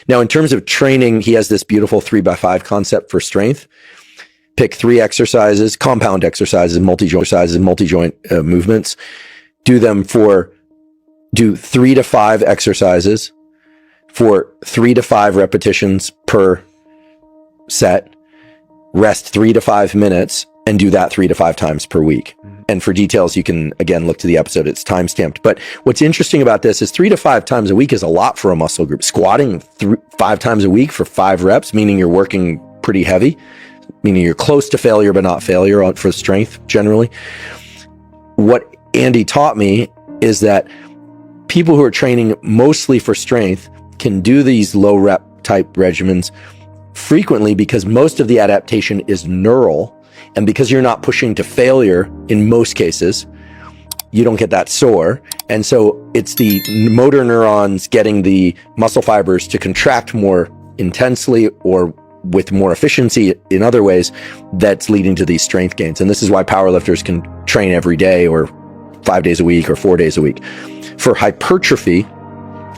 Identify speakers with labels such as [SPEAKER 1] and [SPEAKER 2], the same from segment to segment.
[SPEAKER 1] Now, in terms of training, he has this beautiful 3x5 concept for strength. Pick 3 exercises, compound exercises, multi-joint movements. Do 3 to 5 exercises for 3 to 5 repetitions per set. Rest 3 to 5 minutes and do that 3 to 5 times per week. And for details, you can, again, look to the episode. It's time-stamped. But what's interesting about this is 3 to 5 times a week is a lot for a muscle group. Squatting 5 times a week for 5 reps, meaning you're working pretty heavy, meaning you're close to failure, but not failure for strength generally. What Andy taught me is that people who are training mostly for strength can do these low rep type regimens frequently because most of the adaptation is neural. And because you're not pushing to failure in most cases, you don't get that sore. And so it's the motor neurons getting the muscle fibers to contract more intensely or with more efficiency in other ways that's leading to these strength gains. And this is why powerlifters can train every day or 5 days a week or 4 days a week. For hypertrophy,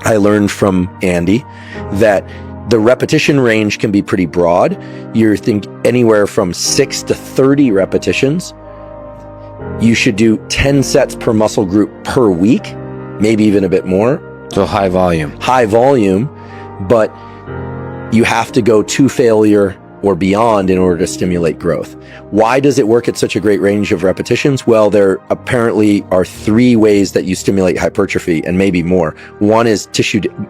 [SPEAKER 1] I learned from Andy that the repetition range can be pretty broad. You think anywhere from 6 to 30 repetitions. You should do 10 sets per muscle group per week, maybe even a bit more.
[SPEAKER 2] So high volume.
[SPEAKER 1] High volume, but you have to go to failure or beyond in order to stimulate growth. Why does it work at such a great range of repetitions? Well, there apparently are 3 ways that you stimulate hypertrophy, and maybe more. One is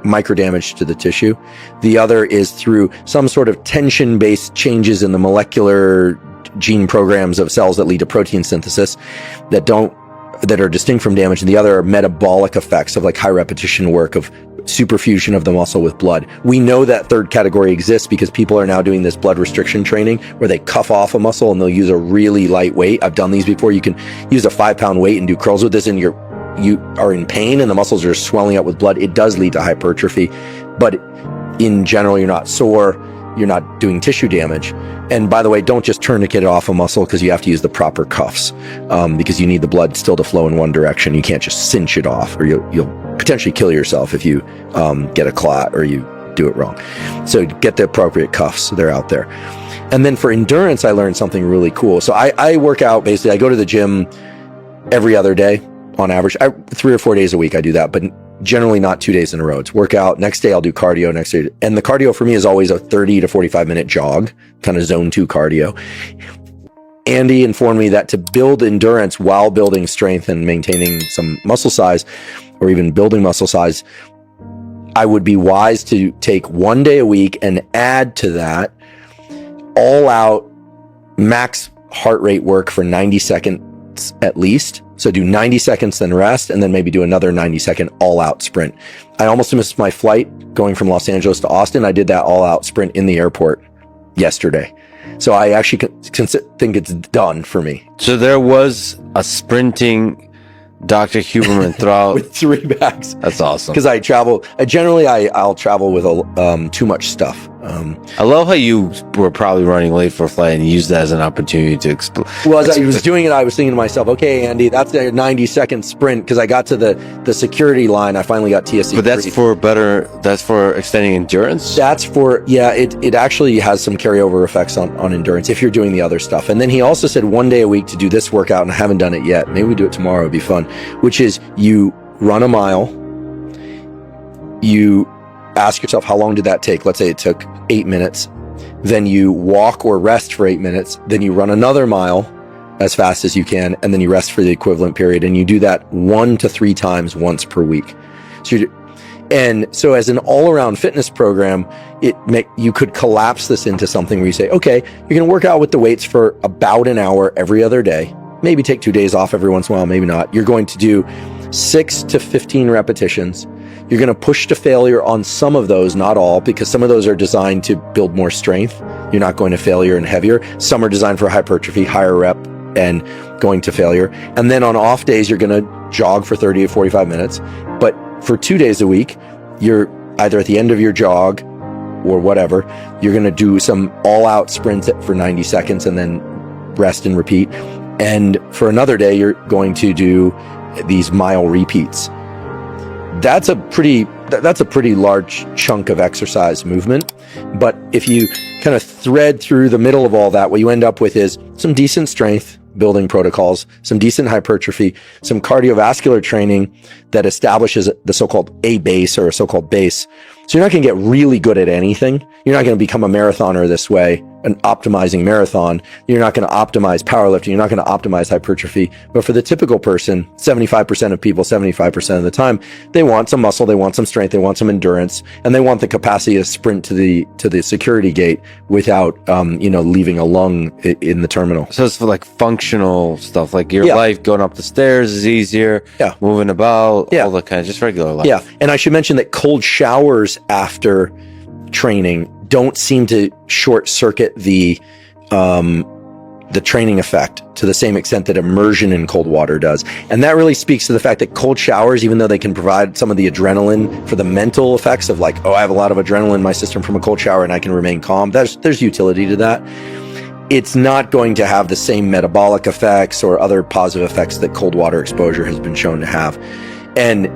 [SPEAKER 1] micro damage to the tissue. The other is through some sort of tension-based changes in the molecular gene programs of cells that lead to protein synthesis that are distinct from damage. And the other are metabolic effects of like high repetition work of superfusion of the muscle with blood. We know that third category exists because people are now doing this blood restriction training where they cuff off a muscle and they'll use a really light weight. I've done these before. You can use a 5-pound weight and do curls with this, and you are in pain and the muscles are swelling up with blood. It does lead to hypertrophy, but in general, you're not sore. You're not doing tissue damage. And by the way, don't just tourniquet off a muscle because you have to use the proper cuffs because you need the blood still to flow in one direction. You can't just cinch it off or you'll potentially kill yourself if you get a clot or you do it wrong. So get the appropriate cuffs. They're out there. And then for endurance, I learned something really cool. So I work out, basically, I go to the gym every other day on average. 3 or 4 days a week I do that, but generally not 2 days in a row. It's workout. Next day I'll do cardio. Next day. And the cardio for me is always a 30 to 45 minute jog, kind of zone 2 cardio. Andy informed me that to build endurance while building strength and maintaining some muscle size or even building muscle size, I would be wise to take 1 day a week and add to that all out max heart rate work for 90 seconds at least. So do 90 seconds, then rest, and then maybe do another 90-second all-out sprint. I almost missed my flight going from Los Angeles to Austin. I did that all-out sprint in the airport yesterday. So I actually think it's done for me.
[SPEAKER 2] So there was a sprinting Dr. Huberman throughout
[SPEAKER 1] with 3 bags.
[SPEAKER 2] That's awesome.
[SPEAKER 1] Because I travel. I'll travel with too much stuff.
[SPEAKER 2] I love how you were probably running late for a flight and used that as an opportunity to explore.
[SPEAKER 1] Well, as I was doing it, I was thinking to myself, okay, Andy, that's a 90-second sprint because I got to the security line. I finally got TSC.
[SPEAKER 2] But that's for extending endurance?
[SPEAKER 1] That's for, yeah, it actually has some carryover effects on endurance if you're doing the other stuff. And then he also said 1 day a week to do this workout, and I haven't done it yet. Maybe we do it tomorrow. It'd be fun, which is you run a mile, you ask yourself, how long did that take? Let's say it took 8 minutes. Then you walk or rest for 8 minutes. Then you run another mile as fast as you can. And then you rest for the equivalent period. And you do that 1 to 3 times once per week. So as an all-around fitness program, you could collapse this into something where you say, okay, you're going to work out with the weights for about an hour every other day. Maybe take 2 days off every once in a while, maybe not. You're going to do 6 to 15 repetitions. You're going to push to failure on some of those, not all, because some of those are designed to build more strength. You're not going to failure and heavier. Some are designed for hypertrophy, higher rep, and going to failure. And then on off days, you're going to jog for 30 to 45 minutes. But for 2 days a week, you're either at the end of your jog or whatever, you're going to do some all-out sprints for 90 seconds and then rest and repeat. And for another day, you're going to do these mile repeats. That's a pretty that's a pretty large chunk of exercise movement. But if you kind of thread through the middle of all that, what you end up with is some decent strength building protocols, some decent hypertrophy, some cardiovascular training that establishes the so-called A base or a so-called base. So you're not going to get really good at anything. You're not going to become a marathoner this way, an optimizing marathon. You're not going to optimize powerlifting. You're not going to optimize hypertrophy. But for the typical person, 75% of people, 75% of the time, they want some muscle, they want some strength, they want some endurance, and they want the capacity to sprint to the security gate without, leaving a lung in the terminal.
[SPEAKER 2] So it's for like functional stuff, like your life, going up the stairs is easier, moving about, all the kind of just regular life.
[SPEAKER 1] Yeah. And I should mention that cold showers after training don't seem to short circuit the training effect to the same extent that immersion in cold water does. And that really speaks to the fact that cold showers, even though they can provide some of the adrenaline for the mental effects of like, oh, I have a lot of adrenaline in my system from a cold shower and I can remain calm. There's utility to that. It's not going to have the same metabolic effects or other positive effects that cold water exposure has been shown to have. And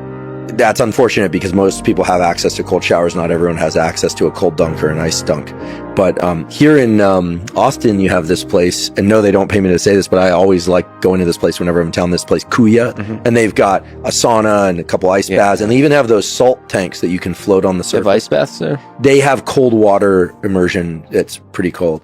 [SPEAKER 1] that's unfortunate because most people have access to cold showers. Not everyone has access to a cold dunk or an ice dunk. But here in Austin, you have this place, and no, they don't pay me to say this, but I always like going to this place whenever I'm in town, this place, Kuya, and they've got a sauna and a couple ice baths, and they even have those salt tanks that you can float on the surface.
[SPEAKER 2] They have ice baths there?
[SPEAKER 1] They have cold water immersion. It's pretty cold.